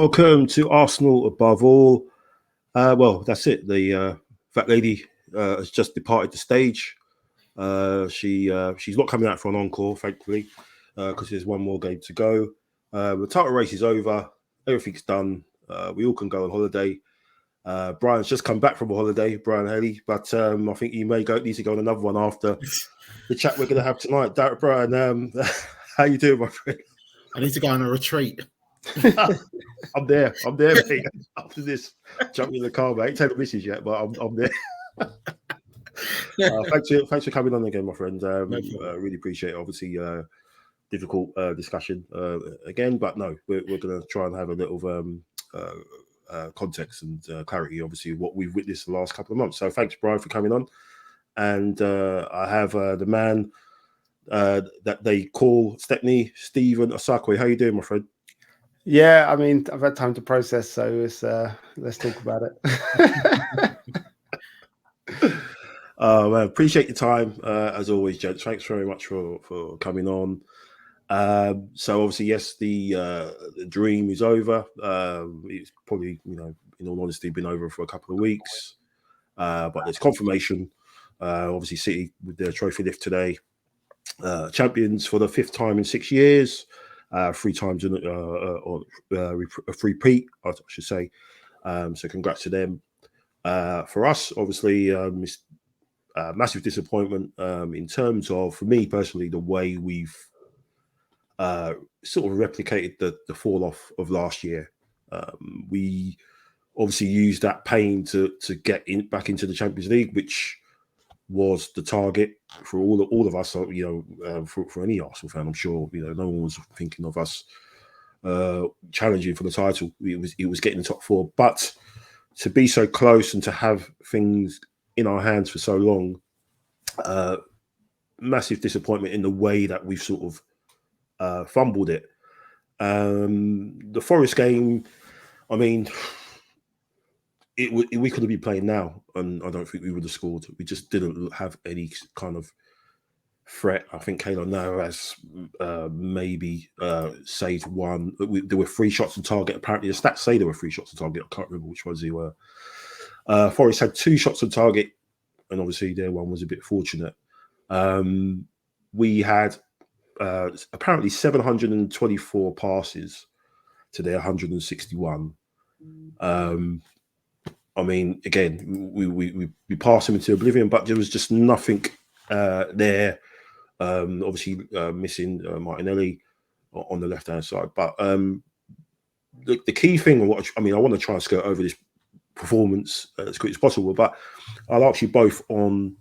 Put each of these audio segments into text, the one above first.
welcome to Arsenal above all. Well, that's it. The fat lady has just departed the stage. She's not coming out for an encore, thankfully, because there's one more game to go. The title race is over. Everything's done. We all can go on holiday. Brian's just come back from a holiday, Brian Haley, but I think he needs to go on another one after the chat we're going to have tonight. Brian, how you doing, my friend? I need to go on a retreat. I'm there, mate. After this, jump in the car, mate. I ain't taking the missus yet, but I'm there. Thanks for coming on again, my friend. Really appreciate it. Obviously, difficult discussion again, but no, we're going to try and have a little context and clarity, obviously, what we've witnessed the last couple of months. So thanks, Brian, for coming on. And I have the man that they call Stepney, Stephen Osakwe. How you doing, my friend? Yeah, I mean, I've had time to process, so let's talk about it. Man, appreciate your time as always, gents. Thanks very much for coming on. So obviously, yes, the dream is over. It's probably, in all honesty, been over for a couple of weeks, but there's confirmation. Obviously, City with their trophy lift today, champions for the 5th time in 6 years. 3 times in a repeat, I should say. So congrats to them. For us, obviously, massive disappointment in terms of, for me personally, the way we've sort of replicated the fall off of last year. We obviously used that pain to get back into the Champions League, which was the target for all of us. For any Arsenal fan, I'm sure no one was thinking of us challenging for the title. It was getting the top 4, but to be so close and to have things in our hands for so long, massive disappointment in the way that we've sort of fumbled it. The Forest game, I mean, we could have been playing now, and I don't think we would have scored. We just didn't have any kind of threat. I think Kayla now has maybe saved one. There were 3 shots on target. Apparently, the stats say there were 3 shots on target. I can't remember which ones they were. Forest had 2 shots on target, and obviously their one was a bit fortunate. We had apparently 724 passes to their 161. I mean, again, we passed them into oblivion, but there was just nothing there. Obviously, missing Martinelli on the left-hand side. But the key thing, I want to try and skirt over this performance as quick as possible, but I'll ask you both on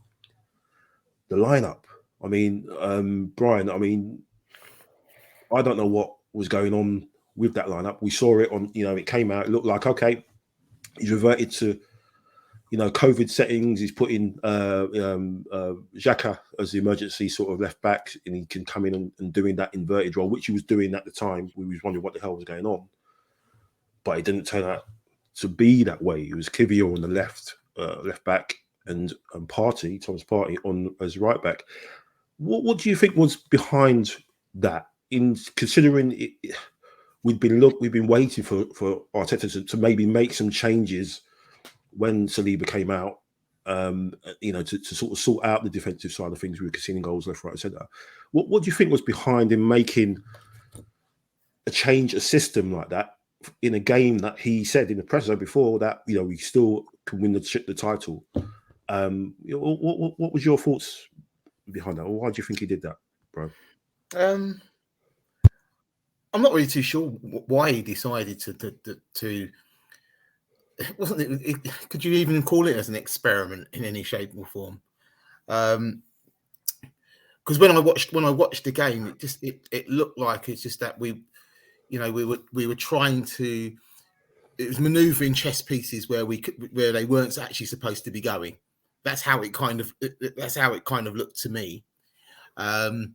the lineup. I mean, Brian, I don't know what was going on with that lineup. We saw it on, it came out, it looked like, okay, he's reverted to, COVID settings. He's put in Xhaka as the emergency sort of left back, and he can come in and doing that inverted role, which he was doing at the time. We was wondering what the hell was going on, but it didn't turn out to be that way. It was Kivior on the left back, and Thomas Partey on as right back. What do you think was behind that? In considering it, we've been waiting for Arteta to maybe make some changes when Saliba came out, to sort of sort out the defensive side of things. We were conceding goals left, right, centre. What do you think was behind him making a system like that in a game that he said in the press before that we still can win the title? What was your thoughts behind that, or why do you think he did that, bro? I'm not really too sure why he decided to wasn't it? Could you even call it as an experiment in any shape or form? Because when I watched the game, it looked like it's just that we were trying to. It was manoeuvring chess pieces where they weren't actually supposed to be going. That's how it kind of looked to me. The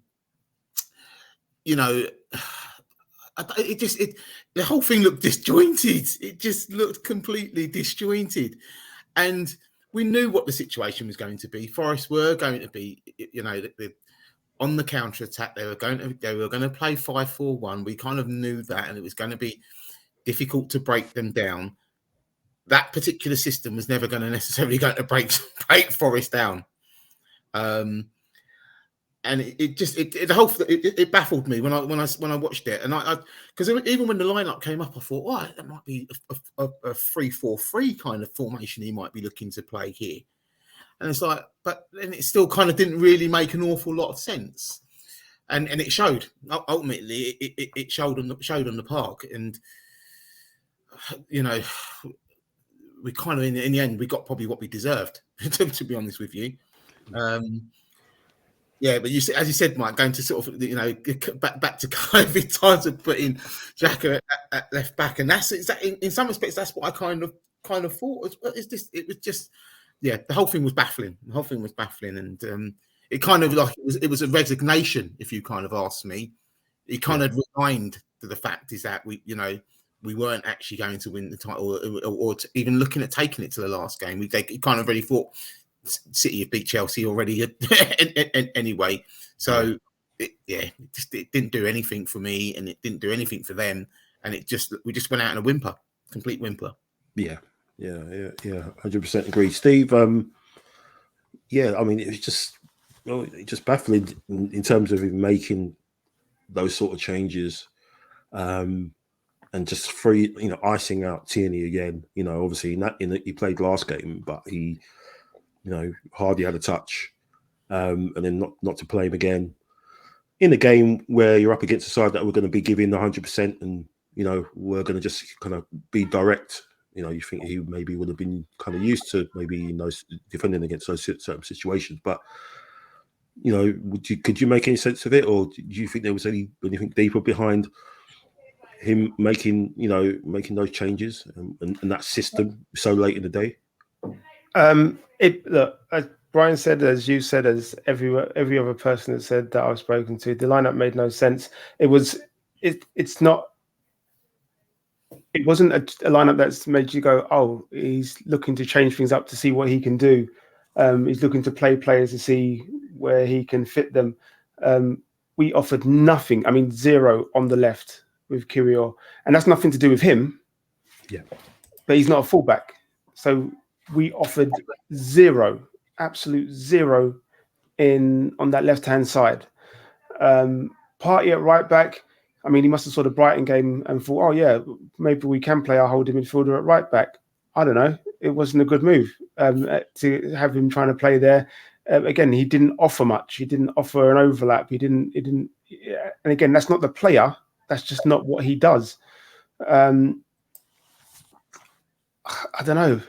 whole thing looked disjointed. It just looked completely disjointed, and we knew what the situation was going to be. Forest were going to be, on the counter attack. They were going to play 5-4-1. We kind of knew that, and it was going to be difficult to break them down. That particular system was never going to necessarily break Forest down. And it baffled me when I watched it, and I because even when the lineup came up, I thought, oh, that might be a 3-4-3 kind of formation he might be looking to play here, and it's like, but then it still kind of didn't really make an awful lot of sense, and it showed. Ultimately, it showed on the park, and you know, we kind of in the end we got probably what we deserved, to be honest with you. Yeah, but as you said, Mike, going to sort of back to COVID times of putting Xhaka at left back, and that's in some respects that's what I kind of thought. It was just the whole thing was baffling. The whole thing was baffling, and it kind of like it was a resignation. If you kind of asked me, it kind of resigned to the fact is that we weren't actually going to win the title, or even looking at taking it to the last game. He kind of really thought City have beat Chelsea already anyway. So it didn't do anything for me, and it didn't do anything for them, and we just went out in a whimper, complete whimper. Yeah, 100% agree, Steve. I mean, it was just baffling in terms of him making those sort of changes, and just icing out Tierney again. Obviously he played last game, but he hardly had a touch, and then not to play him again in a game where you're up against a side that we're going to be giving 100%, and we're going to just kind of be direct. You think he maybe would have been kind of used to maybe defending against those certain situations, but could you make any sense of it, or do you think there was anything deeper behind him making those changes and that system so late in the day? Look, as Brian said, as you said, as every other person that said that I've spoken to, the lineup made no sense. It wasn't a lineup that's made you go, oh, he's looking to change things up to see what he can do. He's looking to play players to see where he can fit them. We offered nothing. I mean, 0 on the left with Kirill, and that's nothing to do with him. Yeah, but he's not a fullback, so we offered 0, absolute 0 on that left-hand side. Partey at right back, I mean, he must have saw the Brighton game and thought, oh yeah, maybe we can play our holding midfielder at right back. I don't know. It wasn't a good move to have him trying to play there. Again, he didn't offer much. He didn't offer an overlap. He didn't. And again, that's not the player. That's just not what he does. I don't know.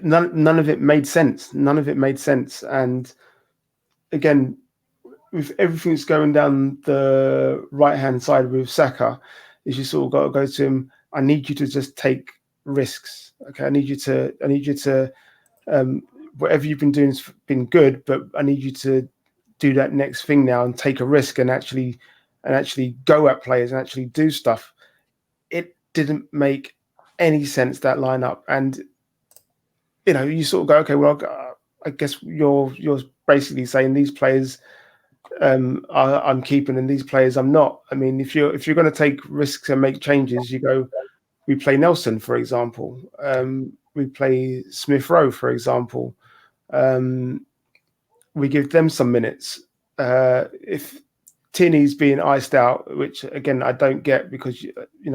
None of it made sense. None of it made sense. And again, with everything that's going down the right-hand side with Saka, is you sort of got to go to him. I need you to just take risks. Okay, I need you to. Whatever you've been doing has been good, but I need you to do that next thing now and take a risk and actually go at players and actually do stuff. It didn't make any sense, that lineup, and you sort of go, okay, well, I guess you're basically saying these players I'm keeping and these players I'm not. I mean, if you're going to take risks and make changes, you go, we play Nelson, for example. We play Smith Rowe, for example. We give them some minutes. If Tierney's being iced out, which again I don't get, because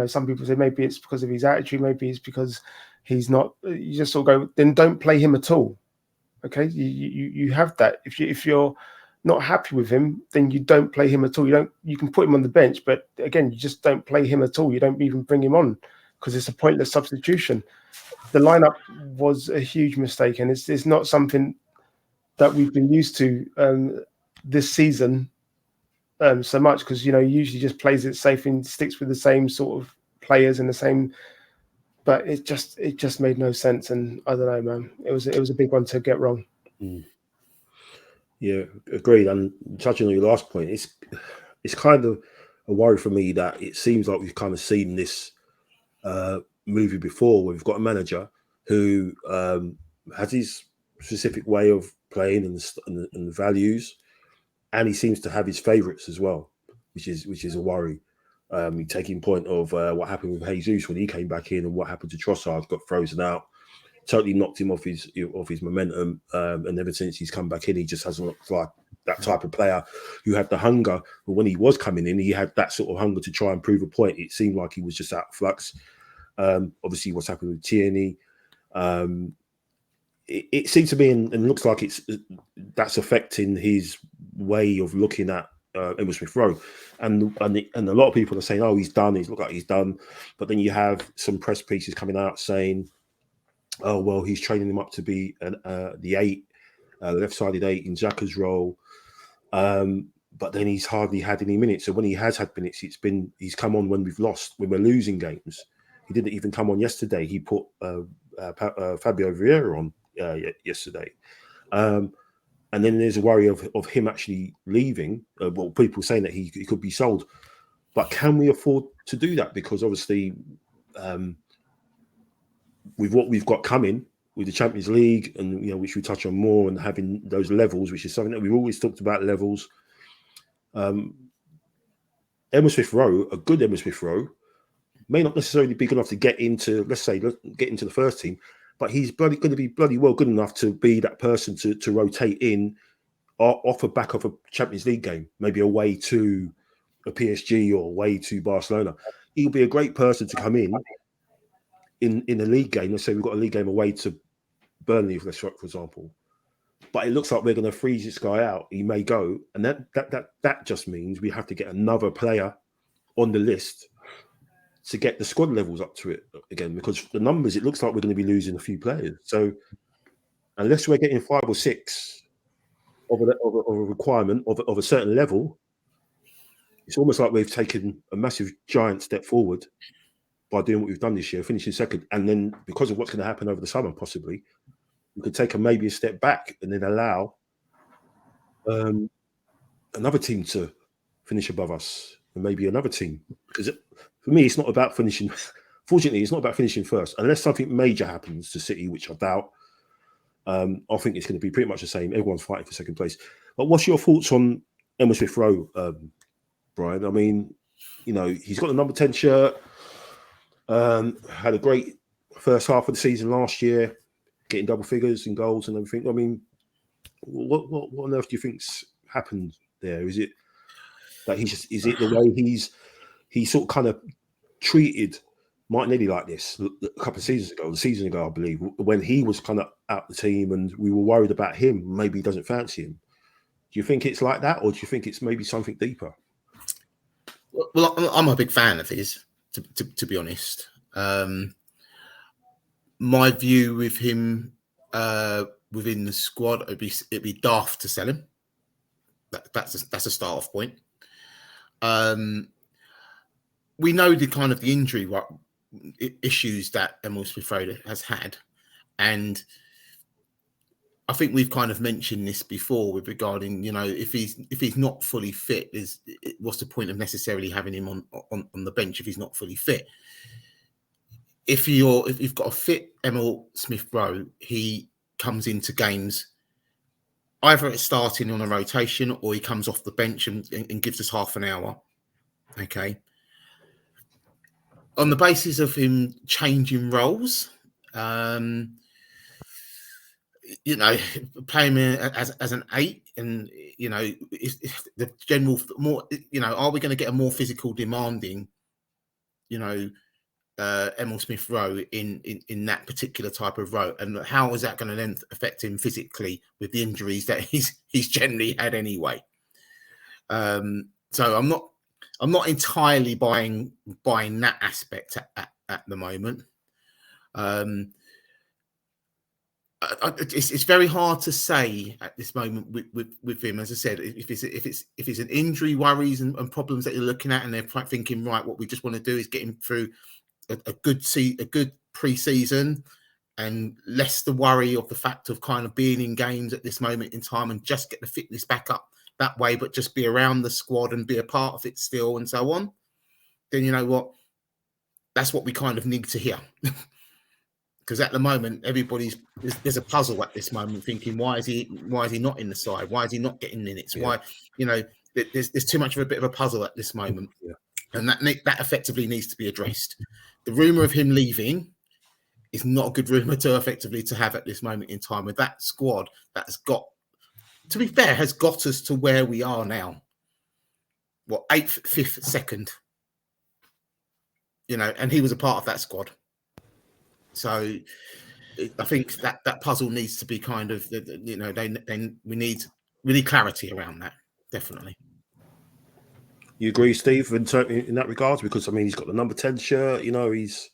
some people say maybe it's because of his attitude, maybe it's because he's not. You just sort of go, then don't play him at all. Okay, you have that. If you're not happy with him, then you don't play him at all. You can put him on the bench, but again, you just don't play him at all. You don't even bring him on because it's a pointless substitution. The lineup was a huge mistake, and it's not something that we've been used to this season so much, because he usually just plays it safe and sticks with the same sort of players and the same. But it just made no sense, and I don't know, man. It was a big one to get wrong. Yeah, agreed. And touching on your last point, it's kind of a worry for me that it seems like we've kind of seen this movie before, where we've got a manager who has his specific way of playing and values, and he seems to have his favourites as well, which is a worry. Taking point of what happened with Jesus when he came back in, and what happened to Trossard, got frozen out, totally knocked him off his momentum. And ever since he's come back in, he just hasn't looked like that type of player who had the hunger. But when he was coming in, he had that sort of hunger to try and prove a point. It seemed like he was just out of flux. Obviously, what's happened with Tierney, it seems to be, and looks like that's affecting his way of looking at Emile Smith Rowe, and a lot of people are saying, "Oh, he's done. He's looked like he's done," but then you have some press pieces coming out saying, "Oh, well, he's training him up to be the 8, left-sided 8 in Xhaka's role." But then he's hardly had any minutes. So when he has had minutes, he's come on when we're losing games. He didn't even come on yesterday. He put Fabio Vieira on yesterday. And then there's a worry of him actually leaving. Well, people saying that he could be sold. But can we afford to do that? Because obviously, with what we've got coming with the Champions League, and which we touch on more, and having those levels, which is something that we've always talked about, levels. Emile Smith Rowe, a good Emile Smith Rowe, may not necessarily be good enough to get into, get into the first team, but he's going to be bloody well good enough to be that person to rotate in off the back of a Champions League game, maybe away to a PSG or away to Barcelona. He'll be a great person to come in a league game. Let's say we've got a league game away to Burnley, for example. But it looks like we're going to freeze this guy out. He may go, and that just means we have to get another player on the list to get the squad levels up to it again. Because the numbers, it looks like we're going to be losing a few players. So unless we're getting 5 or 6 of a requirement of a certain level, it's almost like we've taken a massive giant step forward by doing what we've done this year, finishing second, and then because of what's going to happen over the summer, possibly we could take maybe a step back and then allow another team to finish above us, and maybe another team. Because for me, it's not about finishing. Fortunately, it's not about finishing first, unless something major happens to City, which I doubt. I think it's going to be pretty much the same. Everyone's fighting for second place. But what's your thoughts on Emile Smith Rowe, Brian? I mean, he's got the number 10 shirt. Had a great first half of the season last year, getting double figures in goals and everything. I mean, what on earth do you think's happened there? Is it that is it the way he sort of kind of treated Martinelli like this a couple of season ago, I believe, when he was kind of out the team and we were worried about him, maybe he doesn't fancy him. Do you think it's like that, or do you think it's maybe something deeper? Well, I'm a big fan of his, to be honest. My view with him within the squad, it'd be daft to sell him. That's a start off point. We know the injury issues that Emile Smith Rowe has had, and I think we've kind of mentioned this before with regarding, if he's not fully fit, what's the point of necessarily having him on the bench if he's not fully fit? If you've got a fit Emile Smith Rowe, he comes into games either it's starting on a rotation or he comes off the bench and gives us half an hour. Okay. On the basis of him changing roles, playing as an 8, and if the general more, are we going to get a more physical, demanding, Emile Smith Rowe in that particular type of role, and how is that going to then affect him physically with the injuries that he's generally had anyway? So I'm not entirely buying that aspect at the moment. It's very hard to say at this moment with him. As I said, if it's an injury worries and problems that you're looking at, and they're thinking, right, what we just want to do is get him through a good pre-season, and less the worry of the fact of kind of being in games at this moment in time, and just get the fitness back up that way, but just be around the squad and be a part of it still, and so on. Then you know what? That's what we kind of need to hear. Because at the moment, there's a puzzle at this moment, thinking why is he not in the side? Why is he not getting minutes? Yeah. Why, there's too much of a bit of a puzzle at this moment. Yeah. and that effectively needs to be addressed. The rumor of him leaving is not a good rumor to effectively to have at this moment in time. With that squad that's got, to be fair, has got us to where we are now. What, 8th, 5th, 2nd? You know, and he was a part of that squad. So I think that puzzle needs to be kind of, you know, we need clarity around that, definitely. You agree, Steve, in that regards? Because I mean, he's got the number 10 shirt. You know, he's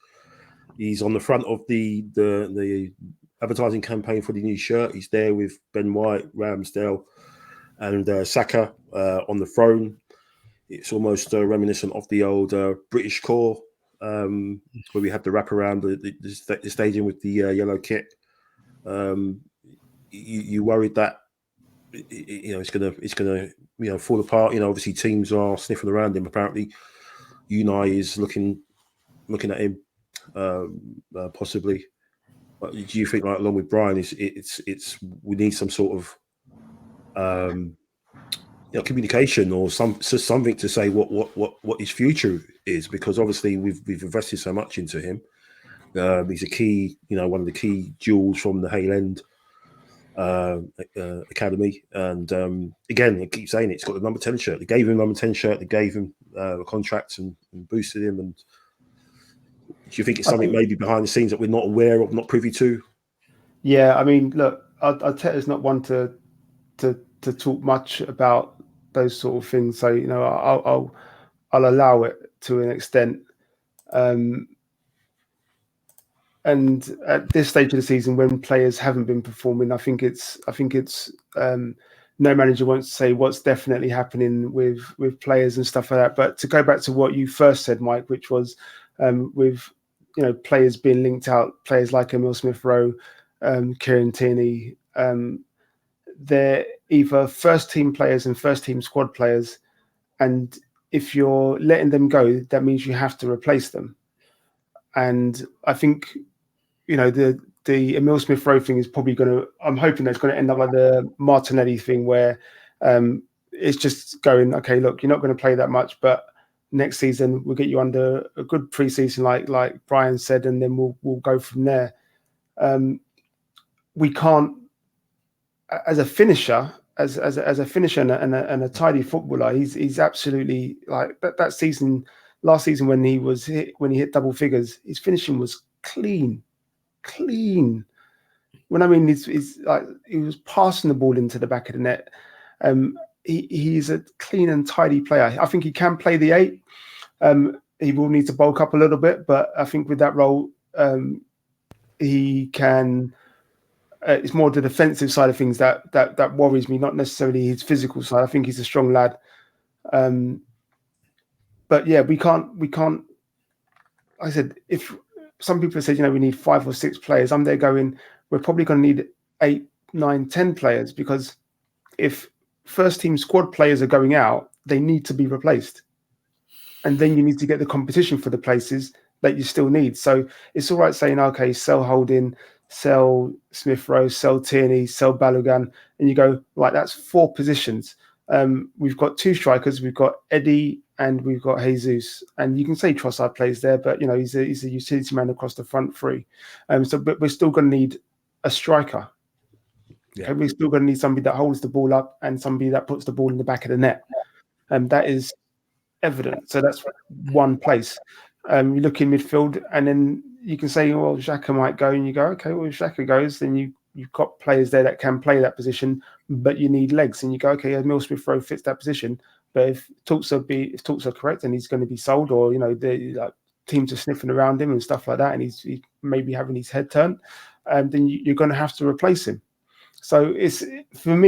on the front of the advertising campaign for the new shirt. He's there with Ben White, Ramsdale, and Saka on the throne. It's almost reminiscent of the old British core, where we had the wrap around the stadium with the yellow kit. You worried that it's gonna fall apart. You know, obviously teams are sniffing around him. Apparently, Unai is looking at him possibly. But do you think, like, along with Brian, it's we need some sort of communication or something to say what his future is, because obviously we've invested so much into him. He's a key, one of the key jewels from the Hale End academy, and again, I keep saying it's got the number 10 shirt. They gave him number 10 shirt. They gave him a contract and boosted him. And do you think it's something maybe behind the scenes that we're not aware of, not privy to? Yeah, I mean, look, Arteta's not one to talk much about those sort of things. So I'll allow it to an extent. And at this stage of the season, when players haven't been performing, I think it's no manager wants to say what's definitely happening with players and stuff like that. But to go back to what you first said, Mike, which was with players being linked out, players like Emile Smith-Rowe, Kieran Tierney, they're either first team players and first team squad players, and if you're letting them go, that means you have to replace them. And I think the Emile Smith-Rowe thing is probably I'm hoping that's going to end up like the Martinelli thing, where it's just going, okay, look, you're not going to play that much, but next season we'll get you under a good pre-season, like Brian said, and then we'll go from there. We can't, as a finisher, as a finisher and a tidy footballer, he's absolutely like that season. Last season when he hit double figures, his finishing was clean. When I mean he's like, he was passing the ball into the back of the net. He's a clean and tidy player. I think he can play the 8. He will need to bulk up a little bit, but I think with that role, he can. It's more the defensive side of things that worries me, not necessarily his physical side. I think he's a strong lad. But yeah, we can't. Like I said, if some people have said, we need 5 or 6 players, I'm there going, we're probably going to need 8, 9, 10 players, because if first team squad players are going out, they need to be replaced. And then you need to get the competition for the places that you still need. So it's all right saying, okay, sell Holding, sell Smith-Rowe, sell Tierney, sell Balogun, and you go, right, that's 4 positions. We've got 2 strikers, we've got Eddie and we've got Jesus, and you can say Trossard plays there, but he's a utility man across the front 3. But we're still going to need a striker. Yeah. Okay? We're still going to need somebody that holds the ball up and somebody that puts the ball in the back of the net. That is evident. So that's one place. You look in midfield, and then you can say, well, Xhaka might go, and you go, okay, well, if Xhaka goes, then you've got players there that can play that position, but you need legs, and you go, okay, Emile Smith-Rowe fits that position. But if talks are correct, and he's going to be sold, or teams are sniffing around him and stuff like that, and he's maybe having his head turned, then you're going to have to replace him. So it'll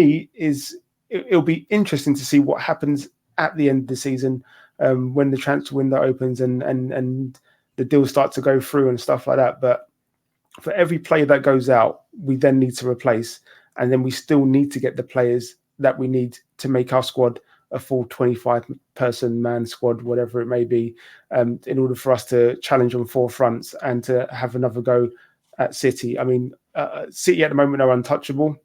be interesting to see what happens at the end of the season, when the transfer window opens and the deals start to go through and stuff like that. But for every player that goes out, we then need to replace, and then we still need to get the players that we need to make our squad a full 25-person man squad, whatever it may be, in order for us to challenge on 4 fronts and to have another go at City. I mean, City at the moment are untouchable.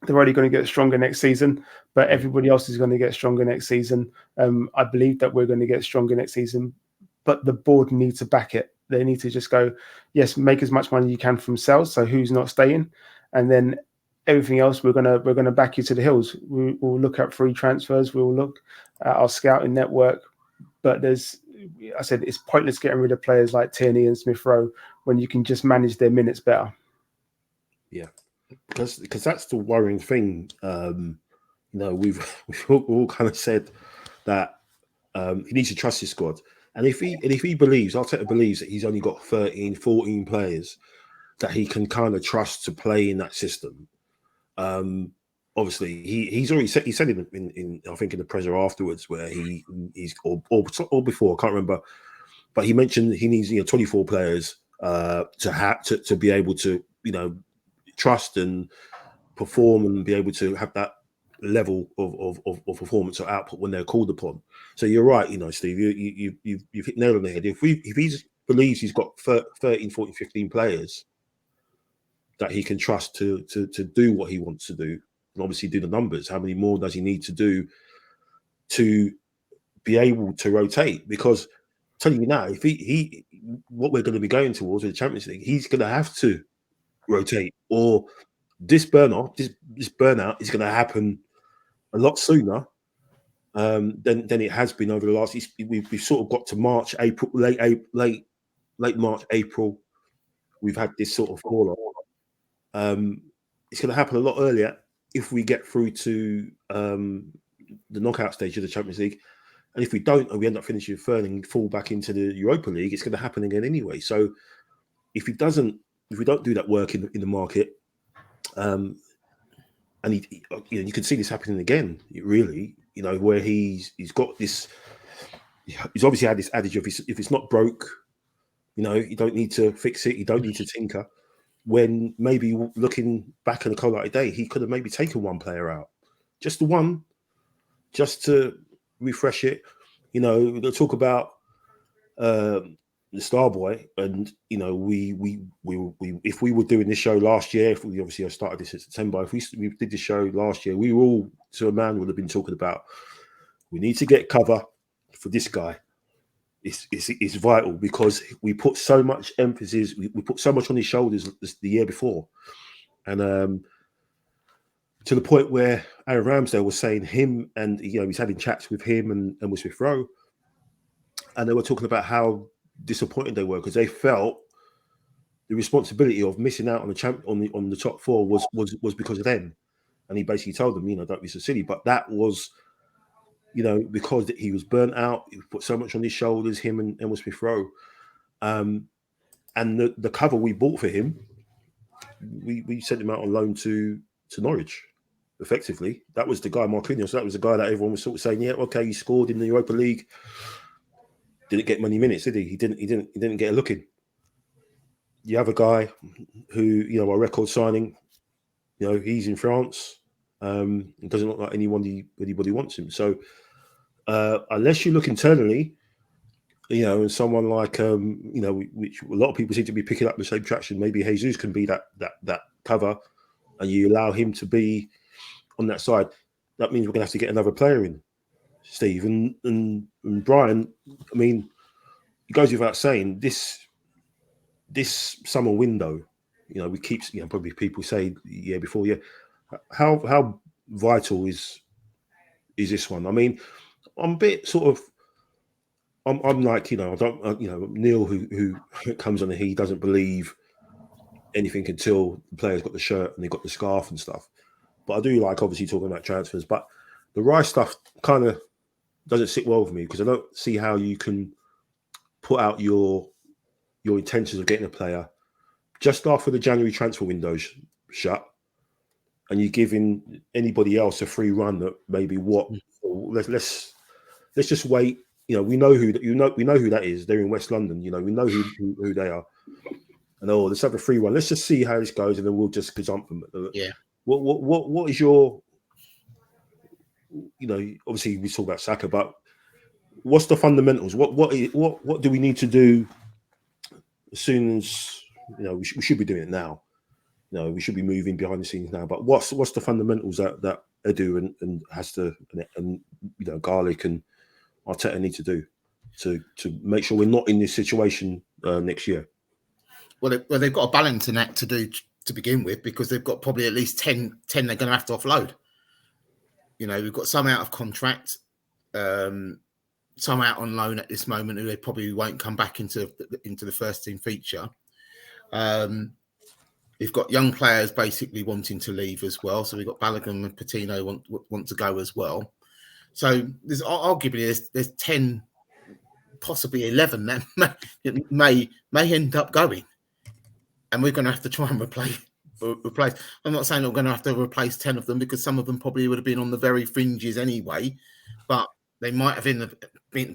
they're only going to get stronger next season, but everybody else is going to get stronger next season. I believe that we're going to get stronger next season, but the board need to back it. They need to just go, yes, make as much money you can from sales. So who's not staying, and then everything else we're gonna back you to the hills. We'll look at free transfers. We'll look at our scouting network. But I said it's pointless getting rid of players like Tierney and Smith Rowe when you can just manage their minutes better. Yeah, because that's the worrying thing. We've all kind of said that he needs to trust his squad, and if he believes, Arteta believes that he's only got 13, 14 players that he can kind of trust to play in that system. Obviously, he's already said, he said in I think in the presser afterwards where he's or before, I can't remember, but he mentioned he needs 24 players to be able to trust and perform and be able to have that level of performance or output when they're called upon. So you're right, Steve, you've hit nail on the head. If he believes he's got 13, 14, 15 players that he can trust to do what he wants to do, and obviously do the numbers, how many more does he need to do to be able to rotate? Because I'm telling you now, if he what we're going to be going towards with the Champions League, he's going to have to rotate, or this burnout is going to happen a lot sooner than it has been over the last. We've sort of got to March, April, late March, April. We've had this sort of fall off. It's going to happen a lot earlier if we get through to the knockout stage of the Champions League, and if we don't, and we end up finishing third and fall back into the Europa League, it's going to happen again anyway. So if we don't do that work in the market, and you can see this happening again, really, where he's got this. He's obviously had this adage of if it's not broke, you don't need to fix it, you don't need to tinker. When maybe looking back on a cold light day, he could have maybe taken one player out, just the one, just to refresh it. They'll talk about the Star Boy, and we if we were doing this show last year, if we obviously started this in September, if we did this show last year, we were all to a man would have been talking about we need to get cover for this guy. It's vital because we put so much emphasis, we put so much on his shoulders the year before, and to the point where Aaron Ramsdale was saying him, and he's having chats with him and with Smith Rowe, and they were talking about how disappointed they were because they felt the responsibility of missing out on the on the top four was because of them, and he basically told them, don't be so silly, but that was. Because he was burnt out, he put so much on his shoulders, him and Smith Rowe. And the cover we bought for him, we sent him out on loan to Norwich, effectively. That was the guy, Marquinhos. So that was the guy that everyone was sort of saying, yeah, okay, he scored in the Europa League. Didn't get many minutes, did he? He didn't get a look in. The other guy who, our record signing, he's in France. It doesn't look like anybody wants him. So unless you look internally, and someone like which a lot of people seem to be picking up the same traction, maybe Jesus can be that cover, and you allow him to be on that side. That means we're going to have to get another player in, Steve and Brian. I mean, it goes without saying this summer window. We keep probably people say year before year. How vital is this one? I mean, I'm a bit sort of. I'm like I don't Neil who comes on and he doesn't believe anything until the player's got the shirt and they've got the scarf and stuff. But I do like obviously talking about transfers. But the Rice stuff kind of doesn't sit well with me because I don't see how you can put out your intentions of getting a player just after the January transfer window's shut. And you're giving anybody else a free run that maybe let's just wait. We know who that is. They're in West London. We know who they are. And let's have a free run. Let's just see how this goes, and then we'll just gazump them. Yeah. What is your? Obviously we talk about Saka, but what's the fundamentals? What do we need to do as soon as we should be doing it now? we should be moving behind the scenes now. But what's the fundamentals that Edu and has to and Garlic and Arteta need to do to make sure we're not in this situation next year? Well, they've got a balancing act to do to begin with, because they've got probably at least 10 they're going to have to offload. We've got some out of contract, some out on loan at this moment who they probably won't come back into the first team feature. We've got young players basically wanting to leave as well. So we've got Balogun and Patino want to go as well. So there's arguably there's 10, possibly 11 that may end up going, and we're going to have to try and replace. I'm not saying we're going to have to replace 10 of them, because some of them probably would have been on the very fringes anyway, but they might have been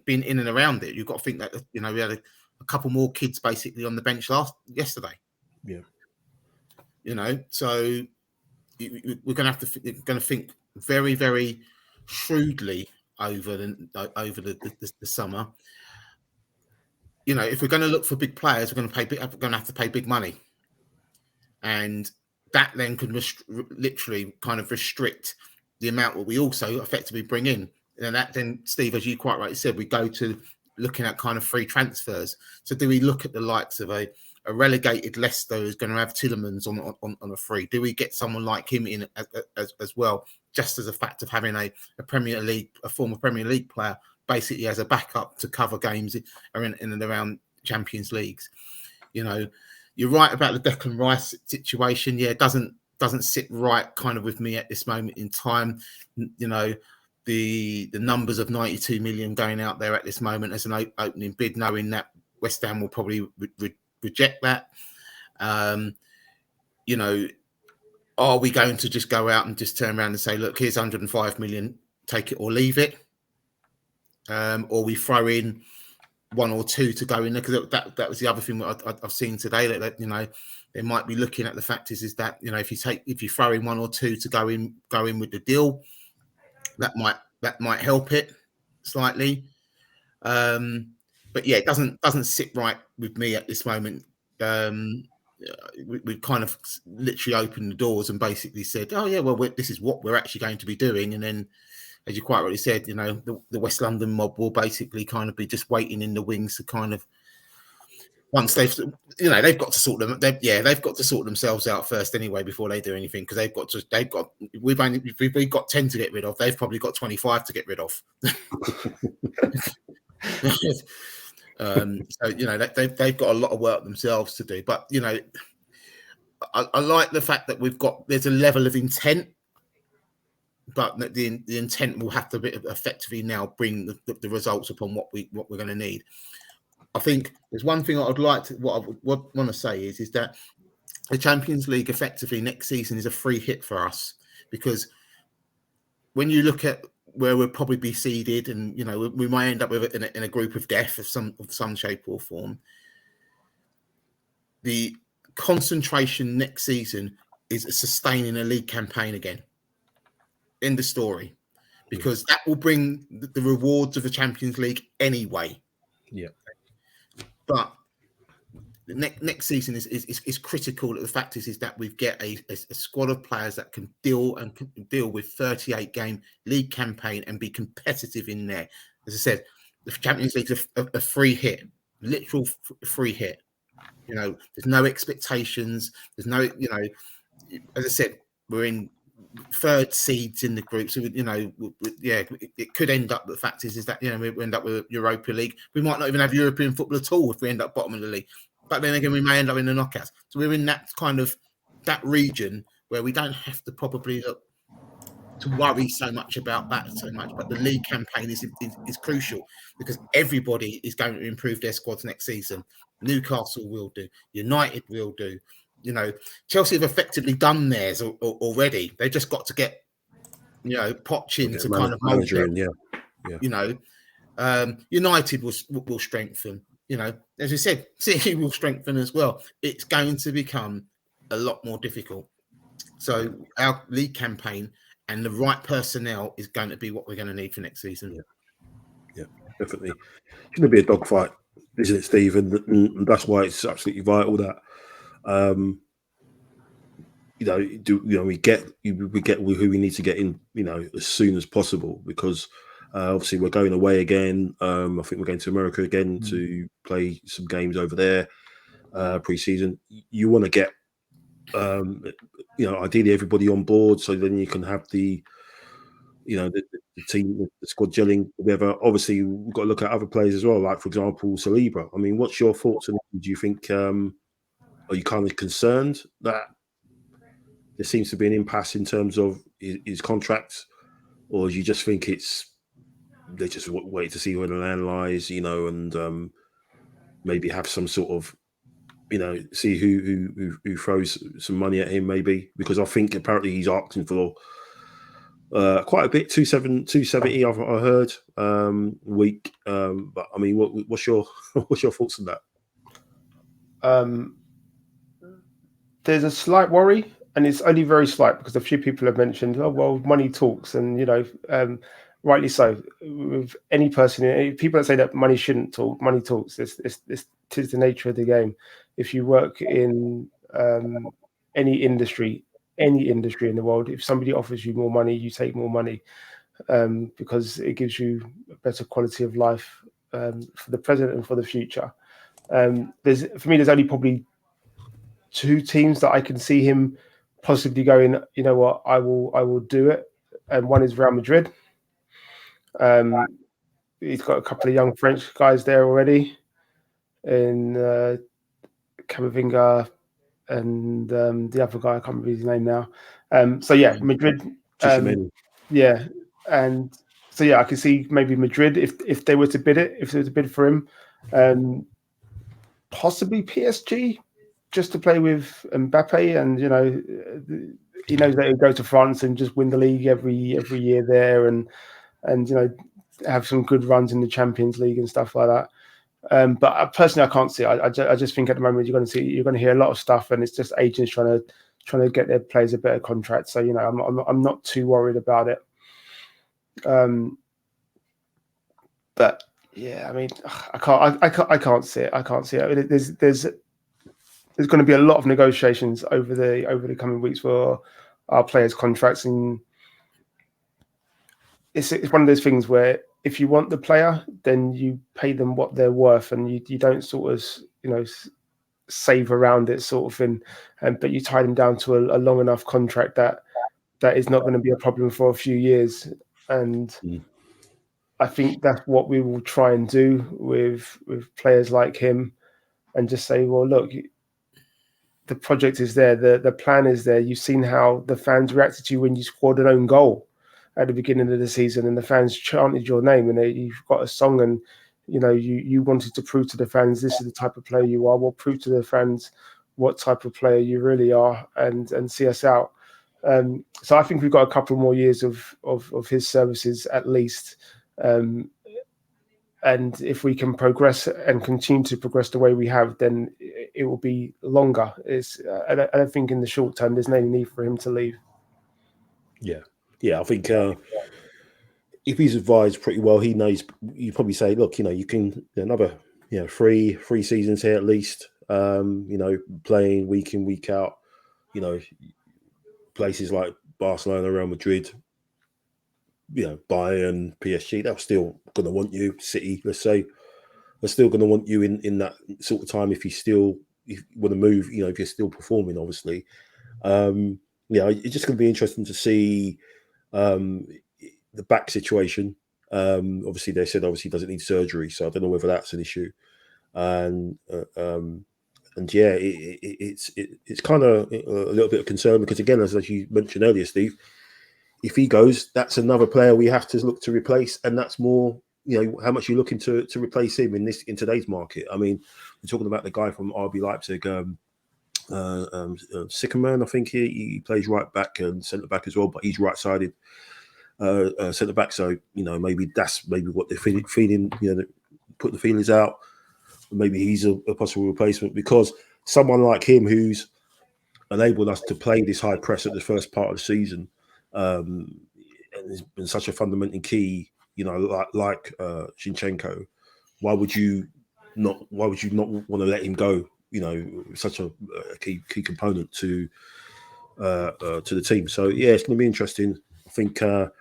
in and around it. You've got to think that we had a couple more kids basically on the bench yesterday. Yeah. So we're going to think very, very shrewdly over the summer. If we're going to look for big players, we're going to have to pay big money, and that then can literally kind of restrict the amount that we also effectively bring in. And that then, Steve, as you quite rightly said, we go to looking at kind of free transfers. So do we look at the likes of a relegated Leicester who's going to have Tielemans on a free? Do we get someone like him in as well, just as a fact of having a former Premier League player basically as a backup to cover games in and around Champions Leagues? You're right about the Declan Rice situation. Yeah, it doesn't sit right kind of with me at this moment in time. The numbers of 92 million going out there at this moment as an opening bid, knowing that West Ham will probably reject that. Are we going to just go out and just turn around and say, look, here's 105 million, take it or leave it? Or we throw in one or two to go in there, because that was the other thing that I've seen today, that they might be looking at. The fact is that if you throw in one or two to go in with the deal, that might help it slightly. But yeah, it doesn't sit right with me at this moment. We've kind of literally opened the doors and basically said, oh yeah, well, this is what we're actually going to be doing. And then, as you quite rightly said, the West London mob will basically kind of be just waiting in the wings to kind of, once they've got to sort them, they've got to sort themselves out first anyway before they do anything, because we've got 10 to get rid of. They've probably got 25 to get rid of. So they've got a lot of work themselves to do. But I like the fact that there's a level of intent, but the intent will have to effectively now bring the results upon what we're going to need. I think there's one thing what I would want to say is that the Champions League effectively next season is a free hit for us, because when you look at where we'll probably be seeded, and we might end up with it in a group of death of some shape or form, the concentration next season is sustaining a league campaign again. End of story, because that will bring the rewards of the Champions League anyway. Yeah. But next season is critical. The fact is that we get a squad of players that can deal with 38 game league campaign and be competitive in there. As I said, the Champions League's a free hit, literal free hit. There's no expectations. There's no, as I said, we're in third seeds in the group, so it could end up. The fact is that we end up with Europa League. We might not even have European football at all if we end up bottom of the league. But then again, we may end up in the knockouts. So we're in that kind of that region where we don't have to probably look to worry so much about that so much. But the league campaign is crucial, because everybody is going to improve their squads next season. Newcastle will do. United will do. Chelsea have effectively done theirs already. They've just got to get, Poch in to kind of manager in, United will strengthen. As we said, City will strengthen as well. It's going to become a lot more difficult. So our league campaign and the right personnel is going to be what we're going to need for next season. Yeah, definitely. It's going to be a dogfight, isn't it, Steve? And that's why it's absolutely vital that we get who we need to get in, as soon as possible, because obviously we're going away again. I think we're going to America again to play some games over there pre-season. You want to get ideally everybody on board, so then you can have the team, the squad gelling together. Obviously, we've got to look at other players as well, like, for example, Saliba. I mean, what's your thoughts on it? Do you think, are you kind of concerned that there seems to be an impasse in terms of his contracts, or do you just think they just wait to see where the land lies, and maybe have some sort of, see who throws some money at him, maybe? Because I think apparently he's asking for quite a bit, 270 I heard, week. But I mean, what's your thoughts on that? There's a slight worry, and it's only very slight, because a few people have mentioned, oh well, money talks, and rightly so. With any person, people that say that money shouldn't talk, money talks. This is the nature of the game. If you work in any industry in the world, if somebody offers you more money, you take more money, because it gives you a better quality of life for the present and for the future. There's only probably 2 teams that I can see him possibly going, you know what, I will do it. And one is Real Madrid. He's got a couple of young French guys there already, in Camavinga and the other guy, I can't remember his name now. So yeah, Madrid. Yeah, and so yeah, I can see maybe Madrid if they were to bid for him, possibly PSG, just to play with Mbappe, and he knows that he'll go to France and just win the league every year there, and have some good runs in the Champions League and stuff like that. But personally, I can't see it. I just think at the moment you're going to hear a lot of stuff, and it's just agents trying to get their players a better contract. So I'm not too worried about it. But yeah, I mean, I can't see it. I can't see it. I mean, there's going to be a lot of negotiations over the coming weeks for our players' contracts, and it's one of those things where if you want the player, then you pay them what they're worth, and you don't sort of save around it sort of thing, but you tie them down to a long enough contract that is not going to be a problem for a few years. And I think that's what we will try and do with players like him, and just say, well, look, the project is there, the plan is there. You've seen how the fans reacted to you when you scored an own goal at the beginning of the season, and the fans chanted your name, and you've got a song, and you wanted to prove to the fans this is the type of player you are. Well, prove to the fans what type of player you really are, and see us out. So I think we've got a couple more years of his services at least. And if we can progress and continue to progress the way we have, then it will be longer. I don't think in the short term there's no need for him to leave. Yeah, I think if he's advised pretty well, he knows. You probably say, look, you can another three seasons here at least. Playing week in, week out. Places like Barcelona, Real Madrid, Bayern, PSG, they're still going to want you. City, let's say, they're still going to want you in that sort of time if you want to move. If you're still performing, obviously. It's just going to be interesting to see the back situation. Obviously, they said he doesn't need surgery, so I don't know whether that's an issue. And yeah, it's kind of a little bit of concern, because again, as you mentioned earlier, Steve, if he goes, that's another player we have to look to replace, and that's more, how much you're looking to replace him in today's market. I mean, we're talking about the guy from RB Leipzig, Sickerman, I think he plays right back and centre back as well, but he's right-sided centre back. So maybe that's what they're feeling. Put the feelers out. Maybe he's a possible replacement, because someone like him who's enabled us to play this high press at the first part of the season, and has been such a fundamental key, like Zinchenko. Why would you not want to let him go? Such a key component to to the team. So yeah, it's going to be interesting. I think the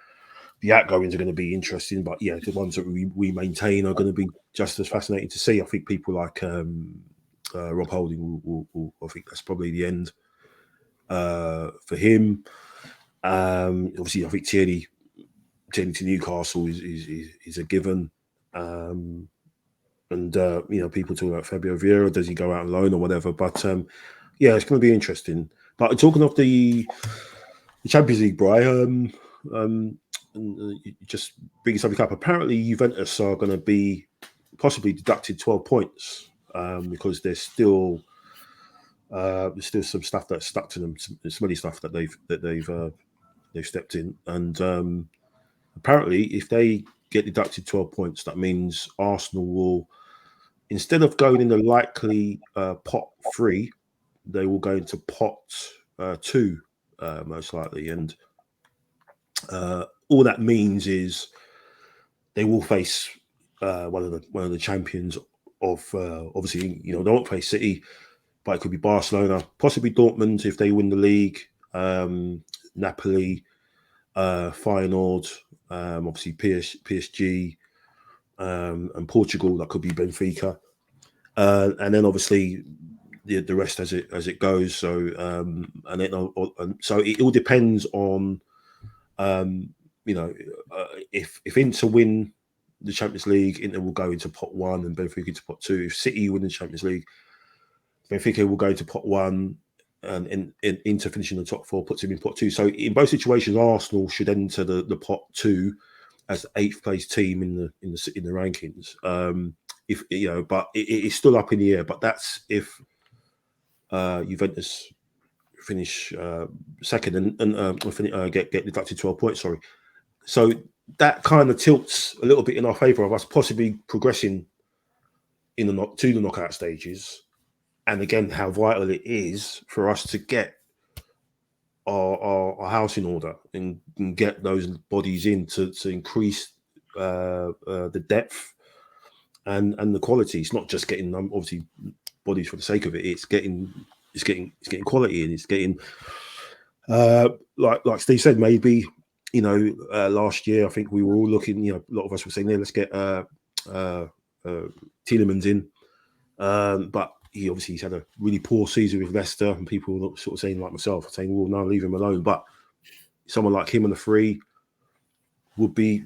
outgoings are going to be interesting, but yeah, the ones that we maintain are going to be just as fascinating to see. I think people like Rob Holding will I think that's probably the end for him. Obviously, I think Tierney to Newcastle is a given. And people talk about Fabio Vieira, does he go out on loan or whatever? But yeah, it's going to be interesting. But talking of the Champions League, Brian, just bringing something up. Apparently, Juventus are going to be possibly deducted 12 points because there's still some stuff that's stuck to them, some smelly stuff that they've stepped in, and apparently, if they get deducted 12 points, that means Arsenal will, instead of going in the likely pot 3, they will go into pot 2 most likely, and all that means is they will face one of the champions of obviously they won't face City, but it could be Barcelona, possibly Dortmund if they win the league, Napoli, Feyenoord, obviously PSG, and Portugal. That could be Benfica, and then obviously the rest as it goes. So so it all depends on if Inter win the Champions League, Inter will go into pot 1 and Benfica into pot 2. If City win the Champions League, Benfica will go to pot 1 and Inter finishing the top 4 puts him in pot 2. So in both situations, Arsenal should enter the pot 2 as the 8th place team in the rankings. But it is still up in the air. But that's if Juventus finish second and get deducted 12 points. Sorry. So that kind of tilts a little bit in our favour of us possibly progressing to the knockout stages. And again, how vital it is for us to get our house in order and get those bodies in to increase the depth and the quality. It's not just getting obviously bodies for the sake of it. It's getting quality, and it's getting like Steve said, maybe last year I think we were all looking. A lot of us were saying, "Yeah, let's get Tielemans in," but he's had a really poor season with Leicester, and people were sort of saying, like myself, saying, "Well, no, leave him alone." But someone like him on the free would be,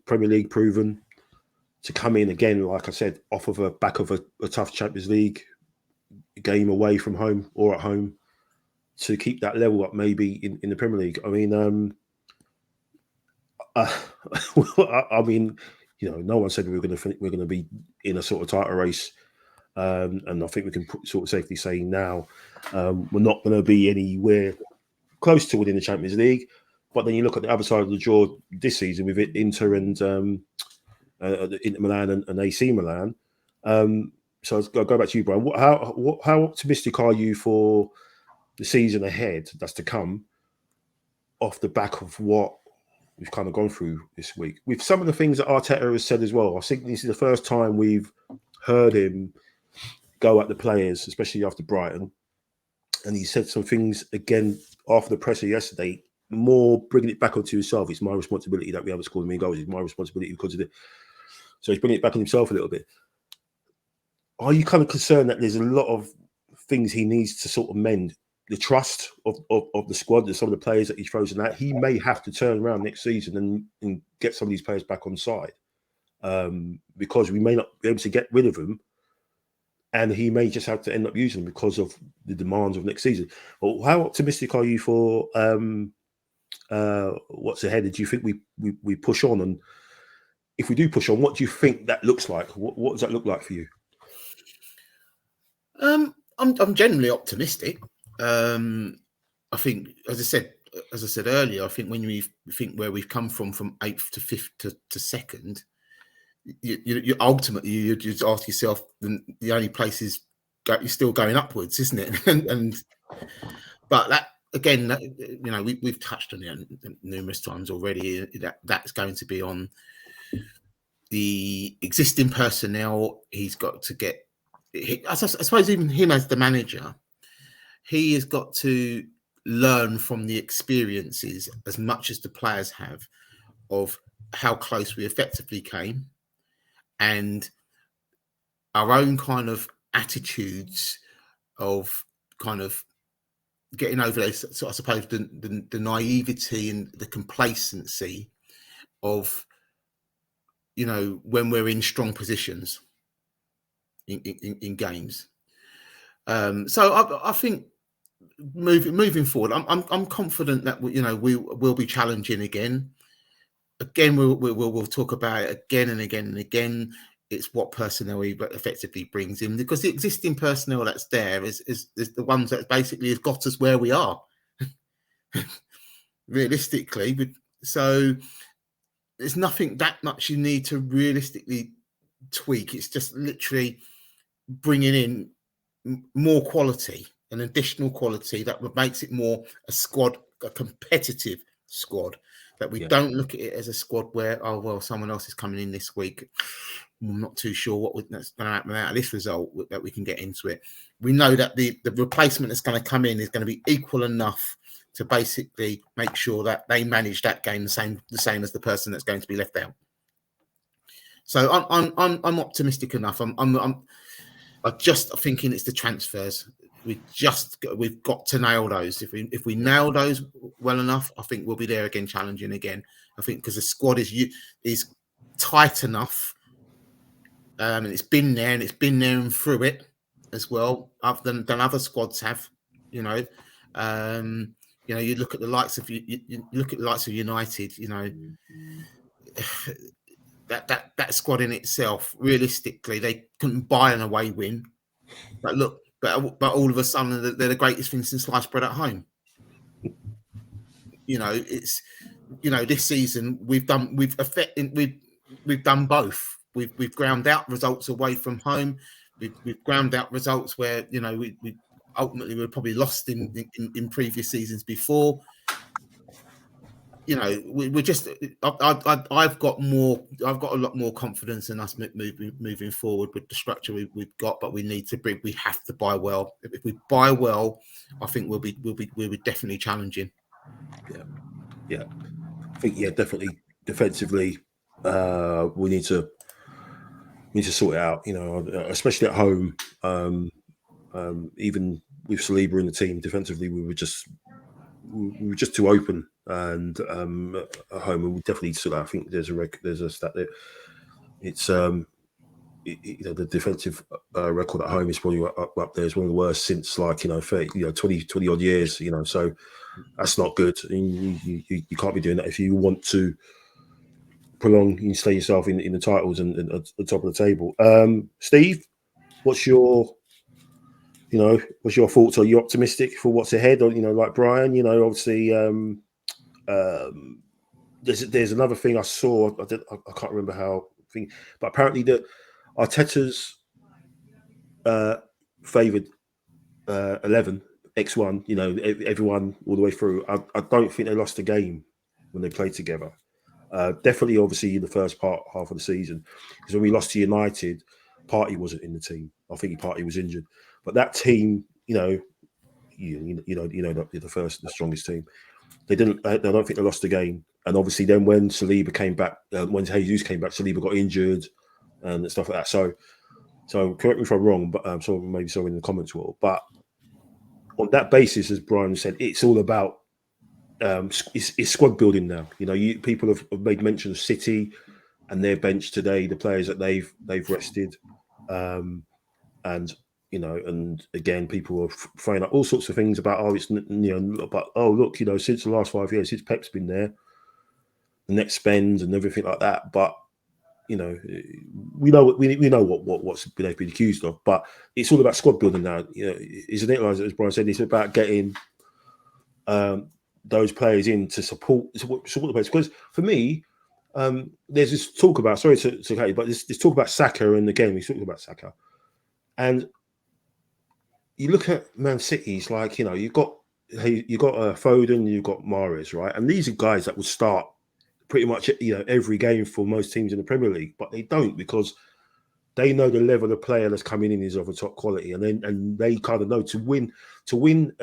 Premier League proven to come in again, like I said, off of back of a tough Champions League game away from home or at home, to keep that level up maybe in the Premier League. I mean, no one said we were going to be in a sort of title race. And I think we can sort of safely say now we're not going to be anywhere close to winning the Champions League. But then you look at the other side of the draw this season with Inter and Inter Milan and AC Milan. So I'll go back to you, Brian. How optimistic are you for the season ahead that's to come off the back of what we've kind of gone through this week? With some of the things that Arteta has said as well, I think this is the first time we've heard him go at the players, especially after Brighton. And he said some things again after the presser yesterday, more bringing it back onto himself. It's my responsibility that we haven't scored many goals. It's my responsibility because of it. So he's bringing it back on himself a little bit. Are you kind of concerned that there's a lot of things he needs to sort of mend? The trust of the squad, some of the players that he's frozen out, he may have to turn around next season and get some of these players back on side because we may not be able to get rid of them, and he may just have to end up using them because of the demands of next season. Well, how optimistic are you for what's ahead? Do you think we push on? And if we do push on, what do you think that looks like? What does that look like for you? I'm generally optimistic. I think, as I said earlier, I think when we think where we've come from 8th to 5th to 2nd, you ultimately you just ask yourself, the only place is you're still going upwards, isn't it? But that again, we've touched on it numerous times already. That's going to be on the existing personnel. He's got to I suppose even him as the manager, he has got to learn from the experiences as much as the players have of how close we effectively came, and our own kind of attitudes of kind of getting over those, so I suppose the naivety and the complacency of, you know, when we're in strong positions in games. So I think moving forward, I'm confident that we will be challenging again. We'll talk about it again and again and again. It's what personnel he effectively brings in, because the existing personnel that's there is the ones that basically have got us where we are, realistically. So there's nothing that much you need to realistically tweak. It's just literally bringing in more quality, an additional quality that makes it more a competitive squad. That we don't look at it as a squad where, oh, well, someone else is coming in this week. I'm not too sure what's going to happen out of this result, that we can get into it. We know that the replacement that's going to come in is going to be equal enough to basically make sure that they manage that game the same as the person that's going to be left out. So I'm optimistic enough. I'm just thinking it's the transfers. We've got to nail those. If we nail those well enough, I think we'll be there again, challenging again. I think because the squad is tight enough, and it's been there and through it as well, other than other squads have. You look at the likes of you look at the likes of United. You know, that squad in itself, realistically, they couldn't buy an away win. But look. But all of a sudden, they're the greatest thing since sliced bread at home. It's this season we've done both. We've ground out results away from home. We've ground out results where we ultimately were probably lost in previous seasons before. We're just. I've got a lot more confidence in us moving forward with the structure we've got, but we have to buy well. If we buy well, I think we'll be definitely challenging. Yeah. I think definitely defensively, we need to sort it out. Especially at home. Even with Saliba in the team, defensively we were just too open, and at home we definitely sort of. I think there's a stat that it's the defensive record at home is probably up there. It's one of the worst since 30, 20 odd years. So that's not good. You can't be doing that if you want to prolong and stay yourself in the titles and at the top of the table. Steve, what's your thoughts? Are you optimistic for what's ahead? Or like Brian, obviously, there's another thing I saw. I can't remember how thing, but apparently that Arteta's favoured 11 X1. Everyone all the way through. I don't think they lost a game when they played together. Definitely, obviously, in the first half of the season, because when we lost to United, Partey wasn't in the team. I think Partey was injured. But that team, the strongest team. I don't think they lost the game. And obviously, then when Saliba came back, when Jesus came back, Saliba got injured and stuff like that. So correct me if I'm wrong, but so maybe so in the comments world. But on that basis, as Brian said, it's all about it's squad building now. People have made mention of City and their bench today, the players that they've rested, and again, people are throwing up all sorts of things about look, since the last 5 years, since Pep's been there, the net spend and everything like that. But we know what's they've been accused of. But it's all about squad building now. Isn't it? As Brian said, it's about getting those players in to support the players. Because for me, there's this talk about but this talk about Saka, and again we talked about Saka, and you look at Man City, it's like, you've got Foden, you've got Mahrez, right? And these are guys that would start pretty much every game for most teams in the Premier League, but they don't, because they know the level of player that's coming in is of a top quality, and they kind of know to win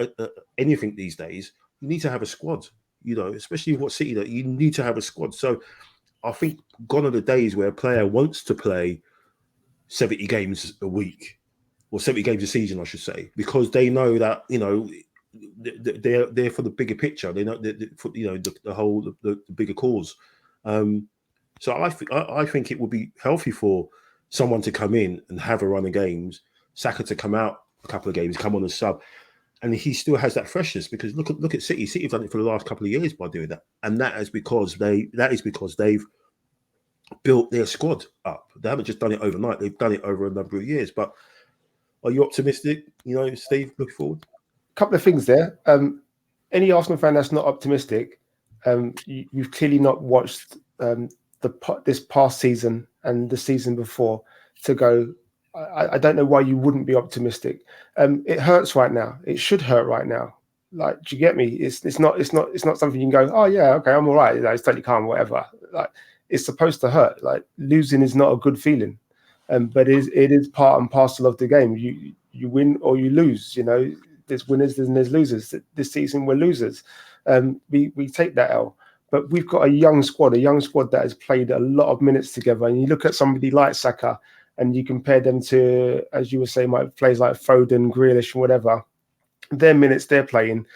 anything these days, you need to have a squad. You know, especially what City, that you need to have a squad. So I think gone are the days where a player wants to play 70 games a week or 70 games a season, I should say, because they know that, you know, they're there for the bigger picture. They know for, you know, the whole the bigger cause. So I think it would be healthy for someone to come in and have a run of games, Saka to come out a couple of games, come on as sub, and he still has that freshness. Because look at City. City have done it for the last couple of years by doing that, and that is because they've built their squad up. They haven't just done it overnight; they've done it over a number of years. But are you optimistic? You know, Steve, looking forward. Couple of things there. Any Arsenal fan that's not optimistic, you've clearly not watched this past season and the season before to go. I don't know why you wouldn't be optimistic. It hurts right now. It should hurt right now. Like, do you get me? It's not something you can go, oh yeah, okay, I'm all right. It's totally calm, whatever. Like, it's supposed to hurt. Like, losing is not a good feeling, but it is part and parcel of the game. You win or you lose. You know, there's winners and there's losers. This season we're losers. We take that L. But we've got a young squad that has played a lot of minutes together. And you look at somebody like Saka, and you compare them to, as you were saying, players like Foden, Grealish, and whatever. Their minutes they're playing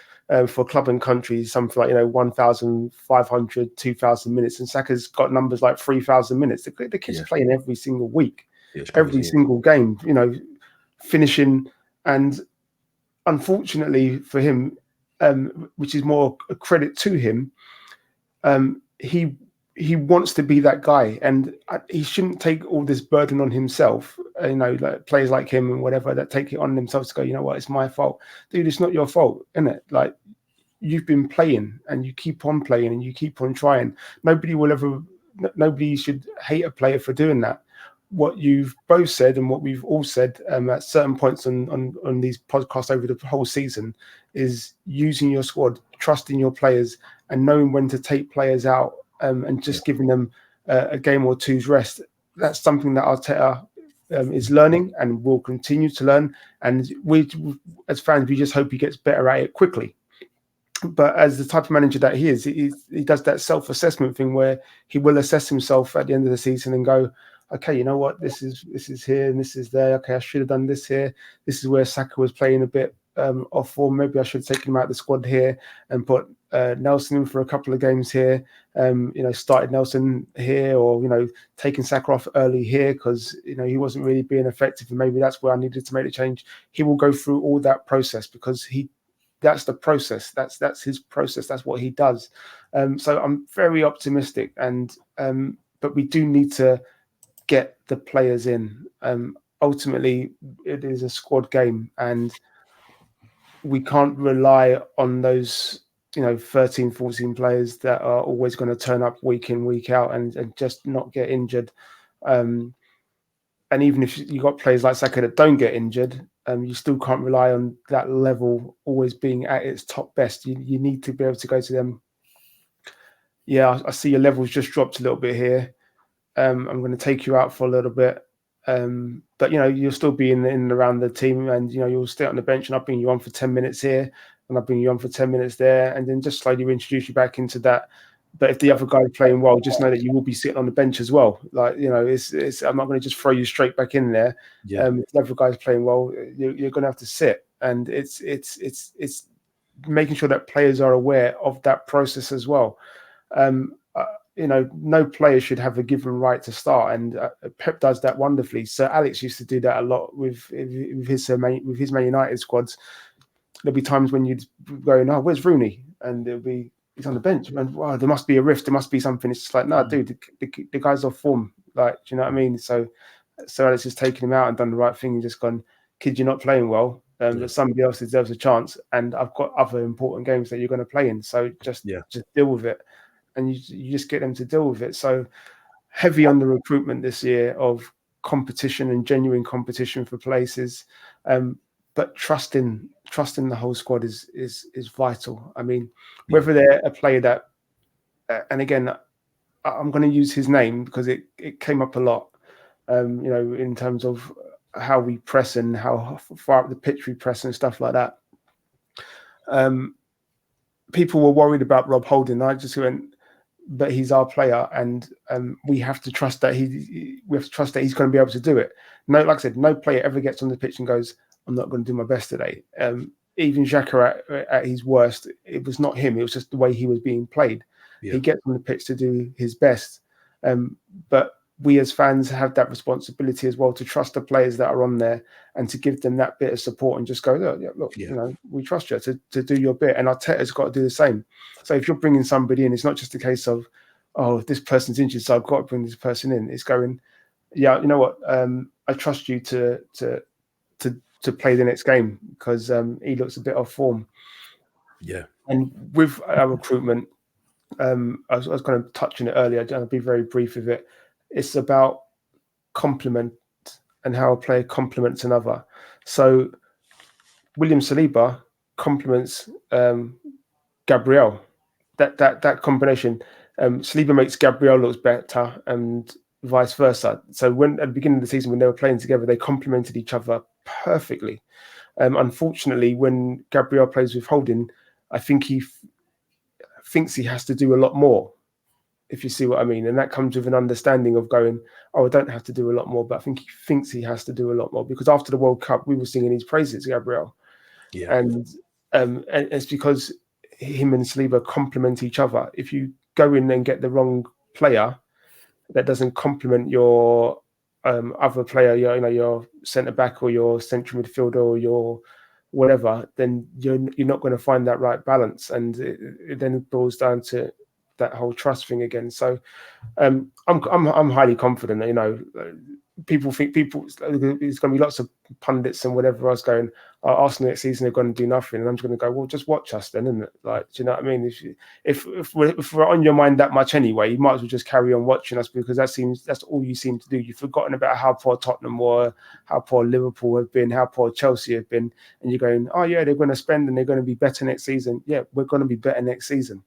for club and country, something like 1,500, 2,000 minutes, and Saka's got numbers like 3,000 minutes. The kid's playing every single week, every single game. You know, finishing, and unfortunately for him, which is more a credit to him, he wants to be that guy, and he shouldn't take all this burden on himself. Like players like him and whatever that take it on themselves to go, you know what, it's my fault. Dude, it's not your fault, isn't it? Like, you've been playing and you keep on playing and you keep on trying. Nobody should hate a player for doing that. What you've both said and what we've all said at certain points on these podcasts over the whole season is using your squad, trusting your players, and knowing when to take players out, and just giving them a game or two's rest. That's something that Arteta is learning and will continue to learn. And we, as fans, we just hope he gets better at it quickly. But as the type of manager that he is, he does that self-assessment thing where he will assess himself at the end of the season and go, okay, you know what, this is here and this is there. Okay, I should have done this here. This is where Saka was playing a bit off form. Maybe I should have taken him out of the squad here and put Nelson in for a couple of games here. Started Nelson here, or taking Saka off early here because he wasn't really being effective, and maybe that's where I needed to make the change. He will go through all that process because that's the process. That's his process. That's what he does. So I'm very optimistic, and but we do need to get the players in. Ultimately, it is a squad game, and we can't rely on those 13, 14 players that are always going to turn up week in, week out and just not get injured. And even if you got players like Saka that don't get injured, you still can't rely on that level always being at its top best. You need to be able to go to them. Yeah, I see your levels just dropped a little bit here. I'm going to take you out for a little bit. But you'll still be in and around the team, and you'll stay on the bench, and I'll bring you on for 10 minutes here, and I'll bring you on for 10 minutes there, and then just slowly introduce you back into that. But if the other guy's playing well, just know that you will be sitting on the bench as well. Like, it's I'm not going to just throw you straight back in there. Yeah. If the other guy's playing well, you're going to have to sit, and it's making sure that players are aware of that process as well. No player should have a given right to start, and Pep does that wonderfully. Sir Alex used to do that a lot with his Man United squads. There'll be times when you'd go, "No, where's Rooney?" and it'll be he's on the bench, and wow, there must be a rift, there must be something. It's just like, no, dude, the guy's off form. Like, do you know what I mean? So Sir Alex has taken him out and done the right thing and just gone, "Kid, you're not playing well. But somebody else deserves a chance, and I've got other important games that you're going to play in. So just deal with it." And you just get them to deal with it. So heavy on the recruitment this year of competition and genuine competition for places, but trusting the whole squad is vital. I mean, whether they're a player that, and again, I'm going to use his name because it came up a lot. in terms of how we press and how far up the pitch we press and stuff like that. People were worried about Rob Holding. I just went, but he's our player, and we have to trust that he's going to be able to do it. No, like I said, no player ever gets on the pitch and goes, "I'm not going to do my best today." Even Xhaka at his worst, it was not him. It was just the way he was being played. Yeah. He gets on the pitch to do his best, but we as fans have that responsibility as well to trust the players that are on there and to give them that bit of support and just go, look, we trust you to do your bit. And Arteta's got to do the same. So if you're bringing somebody in, it's not just a case of, oh, this person's injured, so I've got to bring this person in. It's going, yeah, you know what? I trust you to play the next game because he looks a bit off form. Yeah. And with our recruitment, I was kind of touching it earlier. I'll be very brief with it. It's about complement and how a player complements another. So William Saliba complements Gabriel. That combination, Saliba makes Gabriel look better and vice versa. So when at the beginning of the season when they were playing together, they complemented each other perfectly. Unfortunately, when Gabriel plays with Holding, I think he thinks he has to do a lot more, if you see what I mean. And that comes with an understanding of going, oh, I don't have to do a lot more, but I think he thinks he has to do a lot more because after the World Cup, we were singing his praises, Gabriel. Yeah. And it's because him and Saliba complement each other. If you go in and get the wrong player that doesn't complement your other player, your centre back or your central midfielder or your whatever, then you're not going to find that right balance, and it then boils down to that whole trust thing again. So I'm highly confident that, people think there's going to be lots of pundits and whatever else going, Arsenal next season are going to do nothing, and I'm just going to go, well, just watch us then, isn't it? Like, do you know what I mean? If we're on your mind that much anyway, you might as well just carry on watching us because that's all you seem to do. You've forgotten about how poor Tottenham were, how poor Liverpool have been, how poor Chelsea have been, and you're going, oh yeah, they're going to spend and they're going to be better next season. Yeah, we're going to be better next season.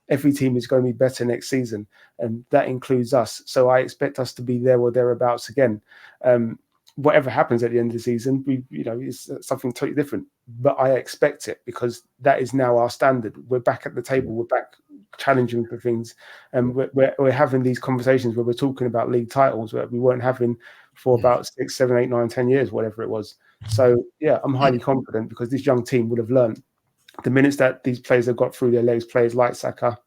Every team is going to be better next season, and that includes us. So I expect us to be there or thereabouts again. Whatever happens at the end of the season, it's something totally different. But I expect it because that is now our standard. We're back at the table. We're back challenging for things, and we're having these conversations where we're talking about league titles where we weren't having for about 6, 7, 8, 9, 10 years, whatever it was. So yeah, I'm highly confident because this young team would have learned. The minutes that these players have got through their legs, players like Saka,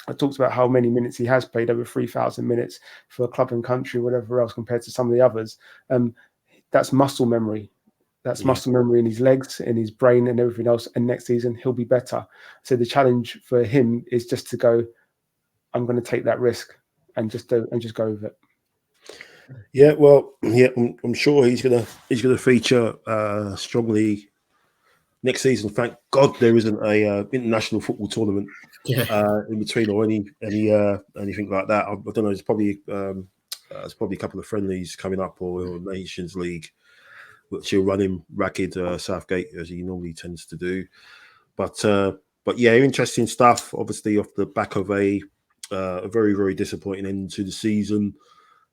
I talked about how many minutes he has played, over 3,000 minutes for a club and country, whatever else, compared to some of the others. That's muscle memory. That's muscle memory in his legs, in his brain and everything else. And next season, he'll be better. So the challenge for him is just to go, I'm going to take that risk and just go with it. Yeah, well, yeah, I'm sure he's gonna feature strongly next season. Thank God there isn't a international football tournament in between or anything like that. I don't know. There's probably a couple of friendlies coming up or Nations League, which he'll run him ragged Southgate as he normally tends to do. But yeah, interesting stuff. Obviously, off the back of a very, very disappointing end to the season.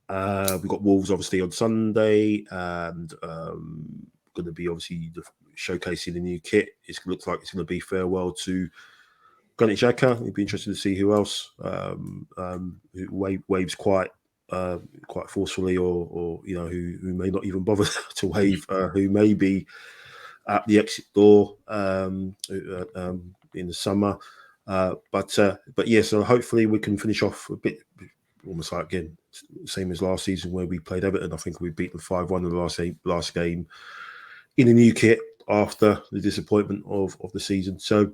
We've got Wolves obviously on Sunday, and going to be obviously showcasing the new kit. It looks like it's going to be farewell to Granit Xhaka. It'd be interesting to see who else waves quite forcefully, or who may not even bother to wave, who may be at the exit door in the summer. But yeah, so hopefully we can finish off a bit. Almost like, again, same as last season where we played Everton. I think we beat them 5-1 in the last game in the new kit after the disappointment of the season. So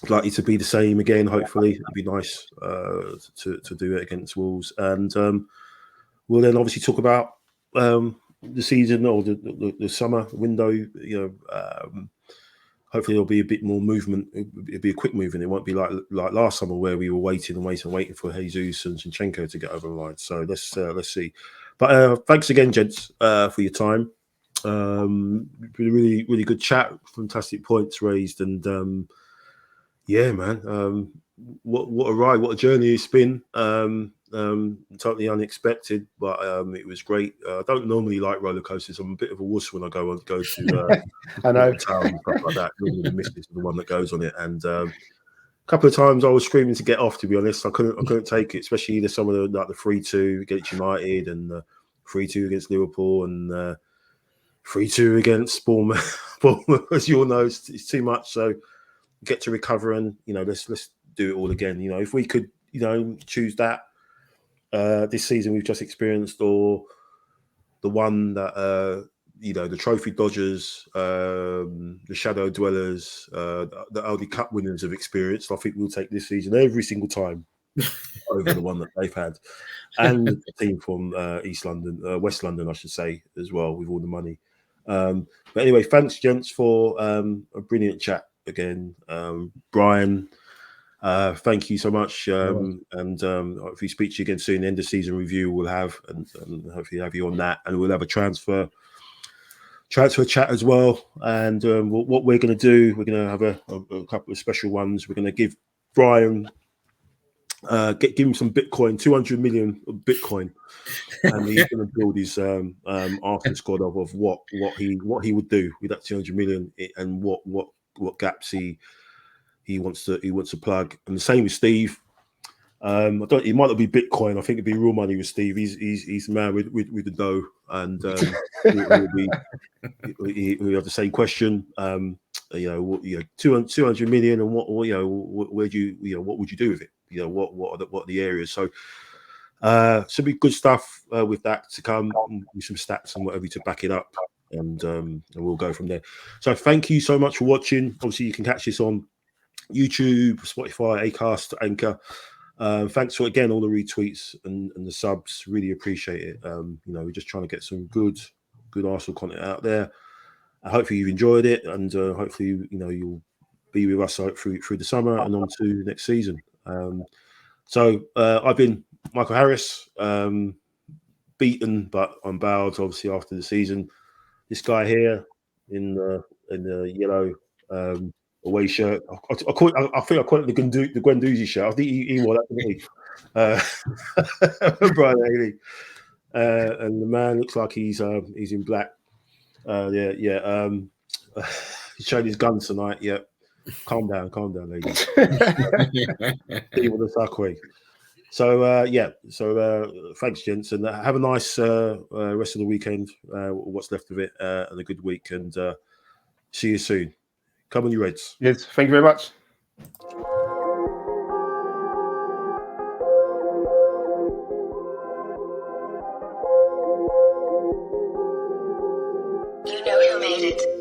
likely to be the same again, hopefully. It'd be nice to do it against Wolves. And we'll then obviously talk about the season or the summer window. Hopefully there'll be a bit more movement. It'll be a quick movement. It won't be like last summer where we were waiting for Jesus and Zinchenko to get over the line. So let's see. But thanks again, gents, for your time. Been a really, really good chat. Fantastic points raised, and yeah, man. What a ride! What a journey it's been. totally unexpected, but it was great. I don't normally like roller coasters. I'm a bit of a wuss when I go to I know. town and stuff like that. Normally the missus is the one that goes on it, and a couple of times I was screaming to get off. To be honest, I couldn't take it, especially some of the 3-2 against United and 3-2 against Liverpool and 3-2 against Bournemouth. As you all know, it's too much. So get to recover and let's do it all again. If we could choose that this season we've just experienced, or the one that the trophy dodgers, the shadow dwellers, the Aldi Cup winners have experienced, I think we'll take this season every single time over the one that they've had, and the team from East London, West London, I should say, as well, with all the money. But anyway, thanks, gents, for a brilliant chat again. Brian, thank you so much. And if we speak to you again soon, end of season review we'll have, and hopefully have you on that, and we'll have a transfer chat as well. And what we're going to do, we're going to have a couple of special ones. We're going to give Brian, give him some Bitcoin, 200 million of Bitcoin, and he's going to build his Arsenal squad of what he would do with that 200 million, and what gaps he wants to plug. And the same with Steve. It might not be Bitcoin. I think it'd be real money with Steve. He's the man with the dough, and we have the same question. 200 million, and what would you do with it? What are the areas? So should be good stuff with that to come, with some stats and whatever to back it up, and we'll go from there. So thank you so much for watching. Obviously, you can catch this on YouTube, Spotify, Acast, Anchor. Thanks for again all the retweets and the subs. Really appreciate it. We're just trying to get some good Arsenal content out there. Hopefully you've enjoyed it, and hopefully you'll be with us through the summer and on to next season. So I've been Michael Harris, beaten but unbowed, obviously, after the season. This guy here in the yellow away shirt. I think I call it the Guendouzi shirt. I think he wore that, didn't he? Brian Haley. And the man looks like he's in black. He's showing his guns tonight. Yeah. Calm down, ladies. Steve Osakwe. So thanks, gents, and have a nice rest of the weekend, what's left of it, and a good week, and see you soon. Come on, you Reds. Yes, thank you very much. You know who made it.